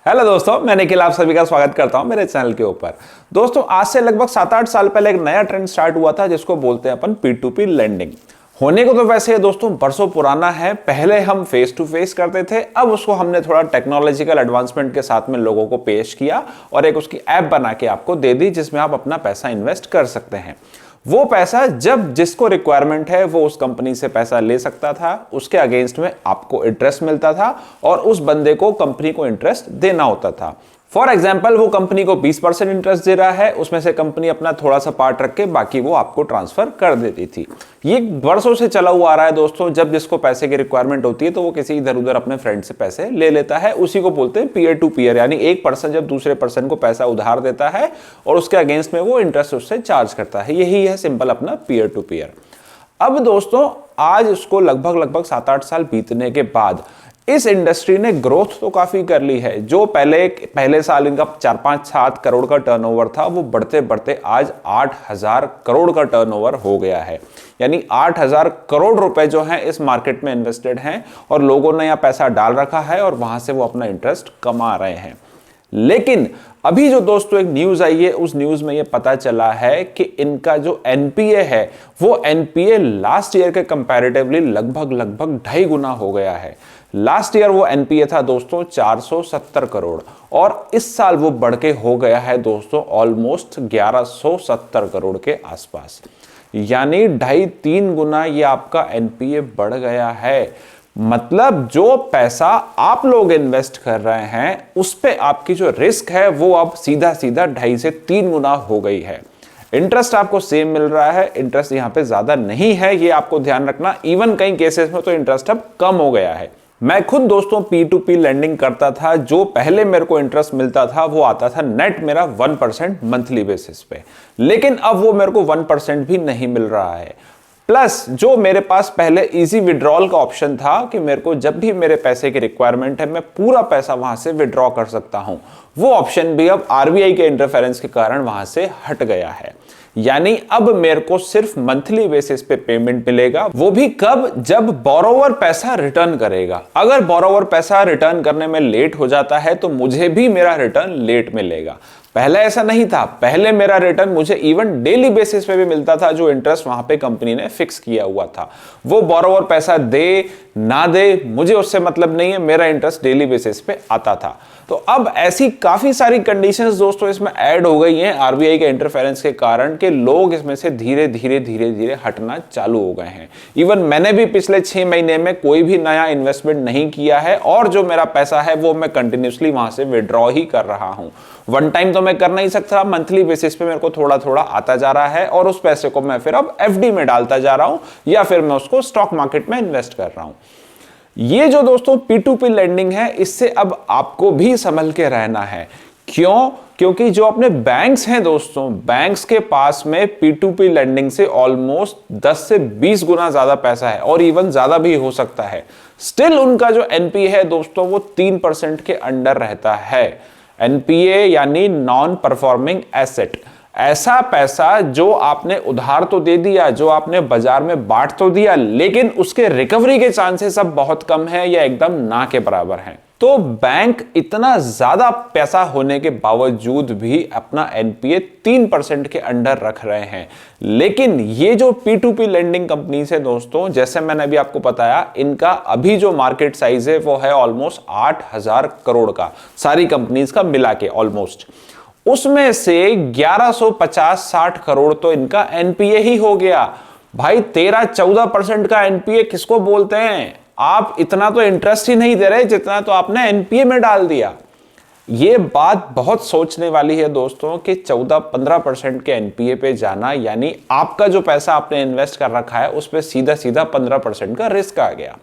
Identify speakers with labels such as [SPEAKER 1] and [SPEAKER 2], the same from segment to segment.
[SPEAKER 1] Hello दोस्तों, मैं निखिल आप सभी का स्वागत करता हूं मेरे चैनल के ऊपर। दोस्तों, आज से लगभग 7-8 साल पहले एक नया ट्रेंड स्टार्ट हुआ था जिसको बोलते हैं अपन P2P लेंडिंग। होने को तो वैसे ये दोस्तों बरसों पुराना है। पहले हम फेस टू फेस करते थे, अब उसको हमने थोड़ा टेक्नोलॉजिकल एडवांसमेंट के साथ में लोगों को पेश किया और एक उसकी ऐप बना के आपको दे दी जिसमें आप अपना पैसा इन्वेस्ट कर सकते हैं। वो पैसा जब जिसको रिक्वायरमेंट है वो उस कंपनी से पैसा ले सकता था, उसके अगेंस्ट में आपको इंटरेस्ट मिलता था और उस बंदे को कंपनी को इंटरेस्ट देना होता था। फॉर एग्जाम्पल, वो कंपनी को 20% इंटरेस्ट दे रहा है, उसमें से कंपनी अपना थोड़ा सा पार्ट रख के बाकी वो आपको ट्रांसफर कर देती थी। ये वर्षों से चला हुआ आ रहा है दोस्तों। जब जिसको पैसे की रिक्वायरमेंट होती है तो वो किसी इधर उधर अपने फ्रेंड से पैसे ले लेता है। उसी को बोलते हैं पीयर टू पीयर, यानी एक पर्सन जब दूसरे पर्सन को पैसा उधार देता है और उसके अगेंस्ट में वो इंटरेस्ट उससे चार्ज करता है। यही है सिंपल अपना पीयर टू पीयर। अब दोस्तों, आज उसको लगभग 7-8 साल बीतने के बाद इस इंडस्ट्री ने ग्रोथ तो काफी कर ली है। जो पहले साल इनका 4-5-7 करोड़ का टर्नओवर था, वो बढ़ते बढ़ते आज 8,000 करोड़ का टर्नओवर हो गया है। यानी 8,000 करोड़ रुपए जो हैं इस मार्केट में इन्वेस्टेड हैं और लोगों ने यहाँ पैसा डाल रखा है और वहां से वो अपना इंटरेस्ट कमा रहे हैं। लेकिन अभी जो दोस्तों एक न्यूज आई है, उस न्यूज में ये पता चला है कि इनका जो एनपीए है वो एनपीए लास्ट ईयर के कंपैरेटिवली लगभग 2.5 गुना हो गया है। लास्ट ईयर वो एनपीए था दोस्तों 470 करोड़ और इस साल वो बढ़ के हो गया है दोस्तों ऑलमोस्ट 1170 करोड़ के आसपास। यानी 2.5-3 गुना ये आपका एनपीए बढ़ गया है। मतलब जो पैसा आप लोग इन्वेस्ट कर रहे हैं उस पे आपकी जो रिस्क है वो अब सीधा 2.5 से 3 गुना हो गई है। इंटरेस्ट आपको सेम मिल रहा है, इंटरेस्ट यहां पे ज्यादा नहीं है, ये आपको ध्यान रखना। इवन कई केसेस में तो इंटरेस्ट अब कम हो गया है। मैं खुद दोस्तों P2P लेंडिंग करता था। जो पहले मेरे को इंटरेस्ट मिलता था वो आता था नेट मेरा 1% मंथली बेसिस पे, लेकिन अब वो मेरे को 1% भी नहीं मिल रहा है। प्लस जो मेरे पास पहले इजी विड्रॉल का ऑप्शन था कि मेरे को जब भी मेरे पैसे की रिक्वायरमेंट है मैं पूरा पैसा वहां से विड्रॉ कर सकता हूं, वो ऑप्शन भी अब आरबीआई के इंटरफेरेंस के कारण वहां से हट गया है। यानी अब मेरे को सिर्फ मंथली बेसिस पे पेमेंट मिलेगा, वो भी कब? जब बोरोवर पैसा रिटर्न करेगा। अगर बोरोवर पैसा रिटर्न करने में लेट हो जाता है तो मुझे भी मेरा रिटर्न लेट मिलेगा। पहले ऐसा नहीं था, पहले मेरा रिटर्न मुझे इवन डेली बेसिस पे भी मिलता था, जो इंटरेस्ट वहां पे कंपनी ने फिक्स किया हुआ था। वो बोरोवर पैसा दे ना दे मुझे उससे मतलब नहीं है, मेरा इंटरेस्ट डेली बेसिस पे आता था। तो अब ऐसी काफी सारी कंडीशंस दोस्तों इसमें ऐड हो गई हैं आरबीआई के इंटरफेरेंस के कारण कि लोग इसमें से धीरे धीरे हटना चालू हो गए हैं। इवन मैंने भी पिछले 6 महीने में कोई भी नया इन्वेस्टमेंट नहीं किया है और जो मेरा पैसा है वो मैं कंटिन्यूसली वहां से विड्रॉ ही कर रहा हूं। वन टाइम तो मैं कर नहीं सकता, मंथली बेसिस पे मेरे को थोड़ा थोड़ा आता जा रहा है और उस पैसे को मैं फिर अब एफडी में डालता जा रहा हूं या फिर मैं उसको स्टॉक मार्केट में इन्वेस्ट कर रहा हूं। ये जो दोस्तों P2P लेंडिंग है, इससे अब आपको भी संभल के रहना है। क्यों? क्योंकि जो अपने बैंक्स हैं दोस्तों, बैंक्स के पास में P2P लेंडिंग से ऑलमोस्ट 10 से 20 गुना ज्यादा पैसा है और इवन ज्यादा भी हो सकता है। स्टिल उनका जो एनपीए है दोस्तों वो 3% के अंडर रहता है। एनपीए यानी नॉन परफॉर्मिंग एसेट, ऐसा पैसा जो आपने उधार तो दे दिया, जो आपने बाजार में बांट तो दिया, लेकिन उसके रिकवरी के चांसेस अब बहुत कम है या एकदम ना के बराबर हैं। तो बैंक इतना ज्यादा पैसा होने के बावजूद भी अपना एनपीए 3% के अंडर रख रहे हैं। लेकिन ये जो P2P लेंडिंग कंपनीज है दोस्तों, जैसे मैंने अभी आपको बताया, इनका अभी जो मार्केट साइज है वो है ऑलमोस्ट 8,000 करोड़ का, सारी कंपनीज का मिला के ऑलमोस्ट। उसमें से 1150-60 करोड़ तो इनका एनपीए ही हो गया। भाई 13-14% का एनपीए किसको बोलते हैं? आप इतना तो इंटरेस्ट ही नहीं दे रहे जितना तो आपने एनपीए में डाल दिया। ये बात बहुत सोचने वाली है दोस्तों कि 14-15% के एनपीए पे जाना, यानी आपका जो पैसा आपने इन्वेस्ट कर रखा है उस पर सीधा 15% का रिस्क आ गया।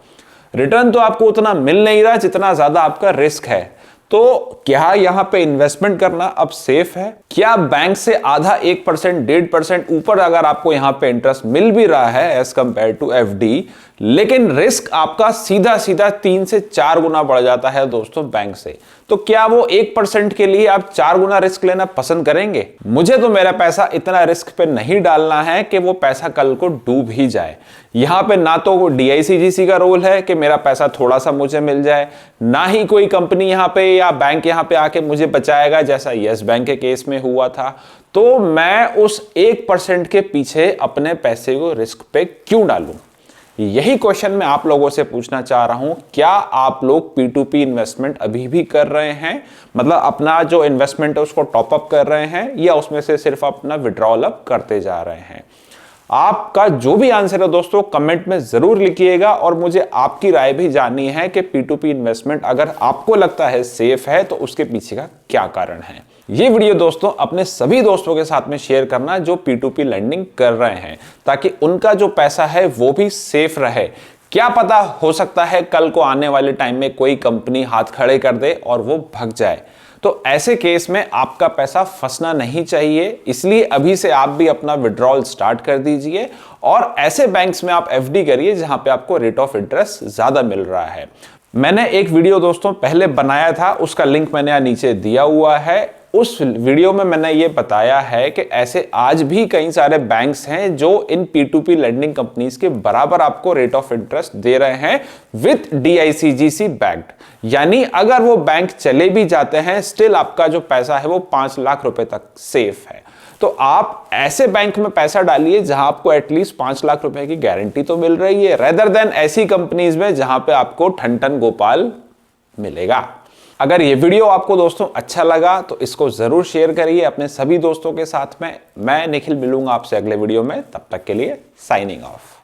[SPEAKER 1] रिटर्न तो आपको उतना मिल नहीं रहा जितना ज्यादा आपका रिस्क है। तो क्या यहां पे इन्वेस्टमेंट करना अब सेफ है? क्या बैंक से आधा 1%, 1.5% ऊपर अगर आपको यहां पे इंटरेस्ट मिल भी रहा है एज कंपेयर टू एफडी, लेकिन रिस्क आपका सीधा 3 से 4 गुना बढ़ जाता है दोस्तों बैंक से। तो क्या वो 1% के लिए आप 4 गुना रिस्क लेना पसंद करेंगे? मुझे तो मेरा पैसा इतना रिस्क पे नहीं डालना है कि वो पैसा कल को डूब ही जाए। यहां पे ना तो DICGC का रोल है कि मेरा पैसा थोड़ा सा मुझे मिल जाए, ना ही कोई कंपनी यहां पे या बैंक यहां पे आके मुझे बचाएगा, जैसा यस बैंक के केस में हुआ था। तो मैं उस 1% के पीछे अपने पैसे को रिस्क पे क्यों डालूं? यही क्वेश्चन मैं आप लोगों से पूछना चाह रहा हूं। क्या आप लोग P2P इन्वेस्टमेंट अभी भी कर रहे हैं, मतलब अपना जो इन्वेस्टमेंट है उसको टॉप अप कर रहे हैं, या उसमें से सिर्फ अपना विड्रॉल अप करते जा रहे हैं? आपका जो भी आंसर है दोस्तों कमेंट में जरूर लिखिएगा, और मुझे आपकी राय भी जाननी है कि P2P इन्वेस्टमेंट अगर आपको लगता है सेफ है तो उसके पीछे का क्या कारण है। ये वीडियो दोस्तों अपने सभी दोस्तों के साथ में शेयर करना जो P2P लेंडिंग कर रहे हैं, ताकि उनका जो पैसा है वो भी सेफ रहे। क्या पता, हो सकता है कल को आने वाले टाइम में कोई कंपनी हाथ खड़े कर दे और वो भाग जाए, तो ऐसे केस में आपका पैसा फंसना नहीं चाहिए। इसलिए अभी से आप भी अपना विड्रॉल स्टार्ट कर दीजिए, और ऐसे बैंक्स में आप FD करिए जहां पे आपको रेट ऑफ इंटरेस्ट ज्यादा मिल रहा है। मैंने एक वीडियो दोस्तों पहले बनाया था, उसका लिंक मैंने यहाँ नीचे दिया हुआ है। उस वीडियो में मैंने ये बताया है कि ऐसे आज भी कई सारे बैंक्स हैं जो इन P2P लेंडिंग कंपनीज के बराबर आपको रेट ऑफ इंटरेस्ट दे रहे हैं विद DICGC बैक्ड। यानी अगर वो बैंक चले भी जाते हैं, स्टिल आपका जो पैसा है वो 5 लाख रुपए तक सेफ है। तो आप ऐसे बैंक में पैसा डालिए जहां आपको एटलीस्ट 5 लाख रुपए की गारंटी तो मिल रही है, रेदर देन ऐसी कंपनीज में जहां पे आपको ठन ठन गोपाल मिलेगा। अगर ये वीडियो आपको दोस्तों अच्छा लगा तो इसको जरूर शेयर करिए अपने सभी दोस्तों के साथ में। मैं निखिल मिलूंगा आपसे अगले वीडियो में, तब तक के लिए साइनिंग ऑफ।